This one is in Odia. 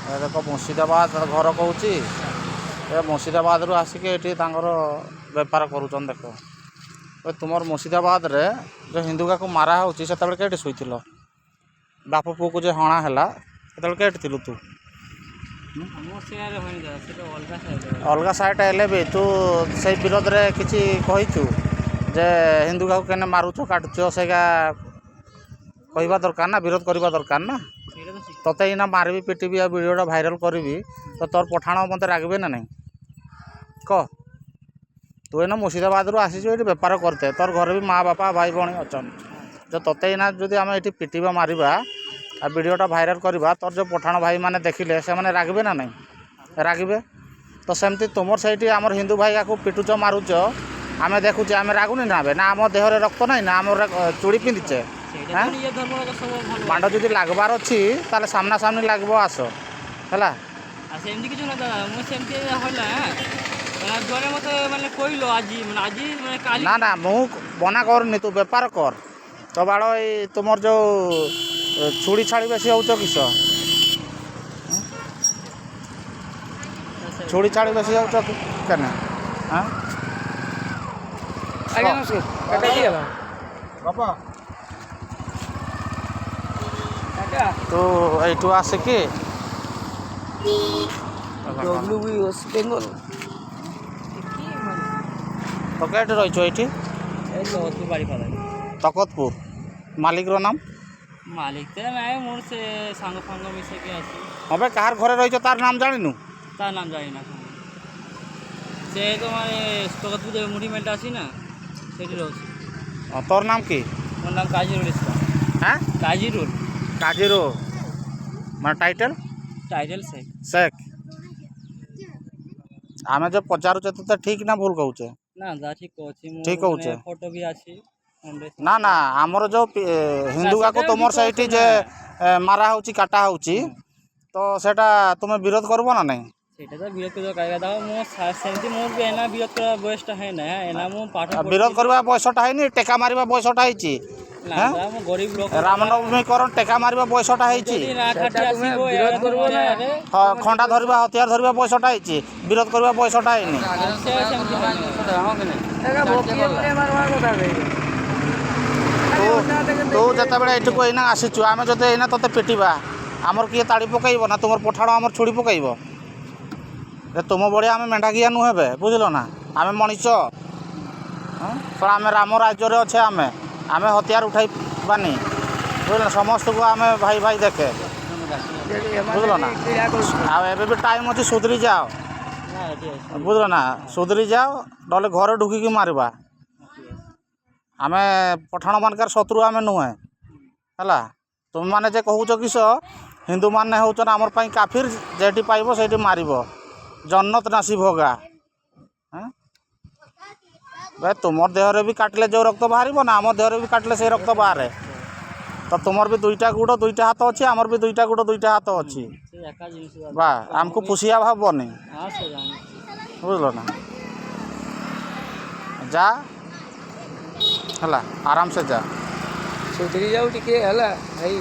ଦେଖ ମୁର୍ସିଦାବାଦ ଘର କହୁଛି ମୁର୍ସିଦାବାଦରୁ ଆସିକି ଏଠି ତାଙ୍କର ବେପାର କରୁଛନ୍ତି। ଦେଖ ତୁମର ମୁର୍ସିଦାବାଦରେ ଯେଉଁ ହିନ୍ଦୁଗାକୁ ମାରା ହେଉଛି ସେତେବେଳେ କେଠି ଶୋଇଥିଲ? ବାପ ପୁଅକୁ ଯେ ହଣା ହେଲା ସେତେବେଳେ କେଠି ଥିଲୁ ତୁ? ଅଲଗା ସାଇଟ୍ ହେଲେ ବି ତୁ ସେଇ ବିରୋଧରେ କିଛି କହିଛୁ ଯେ ହିନ୍ଦୁଗାକୁ କେନେ ମାରୁଛ କାଟୁଛ ସେଇଟା କହିବା ଦରକାର ନା, ବିରୋଧ କରିବା ଦରକାର ନା। ତତେ ଏଇନା ମାରିବି ପିଟିବି ଆଉ ଭିଡ଼ିଓଟା ଭାଇରାଲ୍ କରିବି ତ ତୋର ପଠାଣ ମୋତେ ରାଗିବେ ନା ନାହିଁ କହ? ତୁ ଏଇନା ମୁର୍ସିଦାବାଦରୁ ଆସିଛୁ ଏଠି ବେପାର କରିତେ, ତୋର ଘରେ ବି ମା ବାପା ଭାଇ ଭଉଣୀ ଅଛନ୍ତି। ତ ତତେ ଏଇନା ଯଦି ଆମେ ଏଠି ପିଟିବା ମାରିବା ଆଉ ଭିଡ଼ିଓଟା ଭାଇରାଲ୍ କରିବା, ତୋର ଯେଉଁ ପଠାଣ ଭାଇମାନେ ଦେଖିଲେ ସେମାନେ ରାଗିବେ ନା ନାହିଁ? ରାଗିବେ। ତ ସେମିତି ତୁମର ସେଇଠି ଆମର ହିନ୍ଦୁ ଭାଇକୁ ପିଟୁଛ ମାରୁଛ, ଆମେ ଦେଖୁଛେ, ଆମେ ରାଗୁନି ନା? ନା ଆମ ଦେହରେ ରକ୍ତ ନାହିଁ ନା? ଆମର ଚୁଡ଼ି ପିନ୍ଧିଛେ? ବାଣ୍ଡ ଯଦି ଲାଗିବାର ଅଛି ତାହେଲେ ସାମ୍ନା ସାମ୍ନି ଲାଗିବ, ଆସ ହେଲା। ସେମିତି କିଛି ନା ଦାଦା, ମୁଁ ସେମିତି ହେଲା ଜଣେ ମୋତେ ମାନେ କହିଲ ଆଜି ମାନେ କାଲି। ନା ମୁଁ ମନା କରୁନି, ତୁ ବେପାର କର। ତ ବାଳ ଏଇ ତୁମର ଯେଉଁ ଛୁଡ଼ି ଛାଡ଼ି ବେଶୀ ହେଉଛ କିସ? ଛୁଡ଼ି ଛାଡ଼ି ବେଶୀ ହେଉଛ କେନେ? ଆଜ୍ଞା ନମସ୍କାର। ତୁ ଏଇଠୁ ଆସିକି ବେଙ୍ଗଲ ତ କେଠି ରହିଛୁ? ଏଇଠି ତକତପୁର। ମାଲିକର ନାମ? ମାଲିକ ତ ନାଇଁ, ମୋର ସେ ସାଙ୍ଗ ଫାଙ୍ଗ ମିଶିକି ଆସି। ଏବେ କାହାର ଘରେ ରହିଛ ତାର ନାମ ଜାଣିନୁ? ତା ନାମ ଜାଣିନା। ସେ ତ ମାନେ ତକତପୁର ମୁଢ଼ି ମେଣ୍ଟା ଅଛି ନା, ସେଇଠି ରହୁଛି। তোর নাম কি? মোর নাম কাজিরুল ইসলাম। হ্যাঁ, কাজিরুল। কাজিরুল মানে টাইটেল? টাইটেল শেখ। শেখ। ଆମେ যে ପଚାରୁଛେ ତତେ ଠିକ୍ ନା ଭୁଲ କହୁଛେ? ନା ଦା ଠିକ୍ କହୁଛି। ଠିକ୍ କହୁଛେ। ଫଟୋ ବି ଅଛି। ନା ଆମର ଯେଉଁ ହିନ୍ଦୁଗାକୁ ତୁମର ସେଇଠି ଯେ ମାରା ହେଉଛି କାଟା ହେଉଛି ତ ସେଇଟା ତୁମେ ବିରୋଧ କରିବ ନା ନାହିଁ? ସେଇଟା ତ ବିରୋଧ କରିବା କାହିଁକି ଦେଖ, ମୁଁ ସେମିତି ମୋର ବି ଏନା ବିରୋଧ କରିବା ବୟସଟା ହେଇନା। ଏନା ମୁଁ ପାଠ ବିରୋଧ କରିବା ବୟସଟା ହେଇନି, ଟେକା ମାରିବା ବୟସଟା ହେଇଛି। ମୁଁ ଗରିବ ଲୋକ। ରାମନବମୀ କର ଟେକା ମାରିବା ବୟସଟା ହେଇଛି। ଖଣ୍ଡା ଧରିବା ହତିଆର ଧରିବା ବୟସଟା ହେଇଛି, ବିରୋଧ କରିବା ବୟସଟା ହେଇନି। ତୁ ଯେତେବେଳେ ଏଇଠିକୁ ଏଇନା ଆସିଛୁ, ଆମେ ଯଦି ଏଇନା ତତେ ପିଟିବା ଆମର କିଏ ତାଳି ପକାଇବ ନା ତୁମର ପଠାଣ ଆମର ଛୁଡ଼ି ପକାଇବ? ତୁମ ଭଳିଆ ଆମେ ମେଣ୍ଢାକିଆ ନୁହେଁ ବେ, ବୁଝିଲ ନା? ଆମେ ମଣିଷ। ଆମେ ରାମ ରାଜ୍ୟରେ ଅଛେ, ଆମେ ହତିଆର ଉଠାଇବାନି, ବୁଝିଲ? ସମସ୍ତଙ୍କୁ ଆମେ ଭାଇ ଭାଇ ଦେଖେ, ବୁଝିଲ ନା? ଆଉ ଏବେ ବି ଟାଇମ୍ ଅଛି, ସୁଧୁରି ଯାଅ, ବୁଝିଲ ନା? ସୁଧୁରି ଯାଅ, ନହେଲେ ଘରେ ଢୁକିକି ମାରିବା। ଆମେ ପଠାଣମାନଙ୍କର ଶତ୍ରୁ ଆମେ ନୁହେଁ, ହେଲା। ତୁମେମାନେ ଯେ କହୁଛ କିସ ହିନ୍ଦୁମାନେ ହେଉଛନ୍ ଆମର ପାଇଁ କାଫିର, ଯେଠି ପାଇବ ସେଇଠି ମାରିବ, ଜନ୍ନତ ନାସିବ ହୋଗା। ଭାଇ ତୁମର ଦେହରେ ବି କାଟିଲେ ଯେଉଁ ରକ୍ତ ବାହାରିବ ନା, ଆମ ଦେହରେ ବି କାଟିଲେ ସେଇ ରକ୍ତ ବାହାରେ। ତ ତୁମର ବି ଦୁଇଟା ଗୋଡ଼ ଦୁଇଟା ହାତ ଅଛି, ଆମର ବି ଦୁଇଟା ଗୋଡ଼ ଦୁଇଟା ହାତ ଅଛି। ବା ଆମକୁ ପୁଷିଆ ଭାବନି, ବୁଝିଲ ନା? ଯା ହେଲା, ଆରାମସେ ଯା। ସୁଧୁରି ଯାଉ ଟିକେ ହେଲା ଭାଇ।